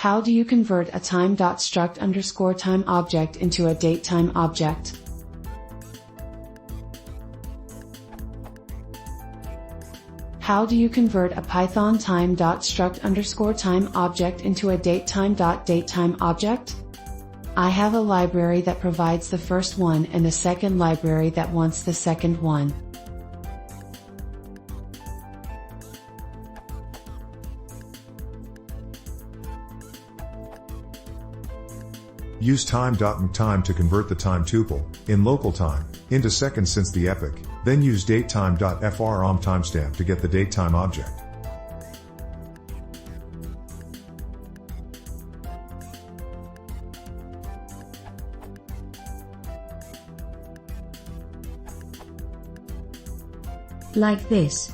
How do you convert a time.struct_time object into a datetime object? How do you convert a Python time.struct_time object into a datetime.datetime object? I have a library that provides the first one and a second library that wants the second one. Use time.time to convert the time tuple, in local time, into seconds since the epoch, then use datetime.from timestamp to get the datetime object. Like this.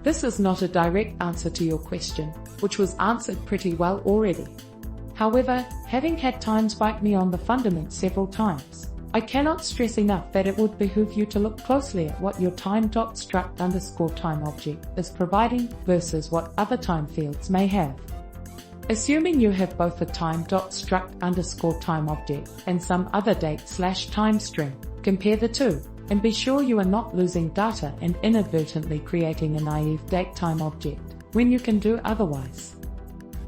This is not a direct answer to your question, which was answered pretty well already. However, having had time spike me on the fundament several times, I cannot stress enough that it would behoove you to look closely at what your time.struct_time object is providing versus what other time fields may have. Assuming you have both a time.struct_time object and some other date/time string, compare the two, and be sure you are not losing data and inadvertently creating a naive datetime object when you can do otherwise.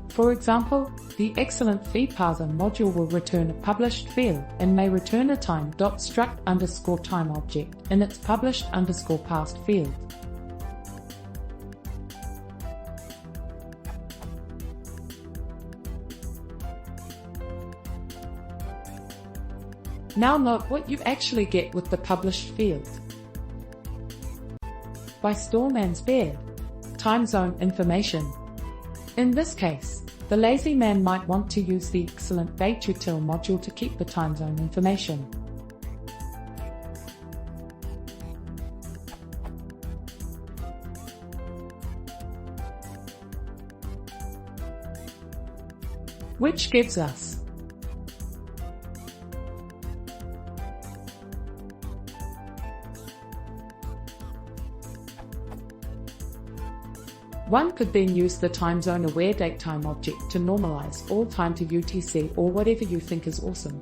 For example, the excellent feedparser module will return a published field and may return a time.struct_time object in its published_past field. Now note what you actually get with the published field. By Stallman's bear, time zone information. In this case, the lazy man might want to use the excellent datetime module to keep the time zone information. Which gives us One could then use the time zone aware datetime object to normalize all time to UTC or whatever you think is awesome.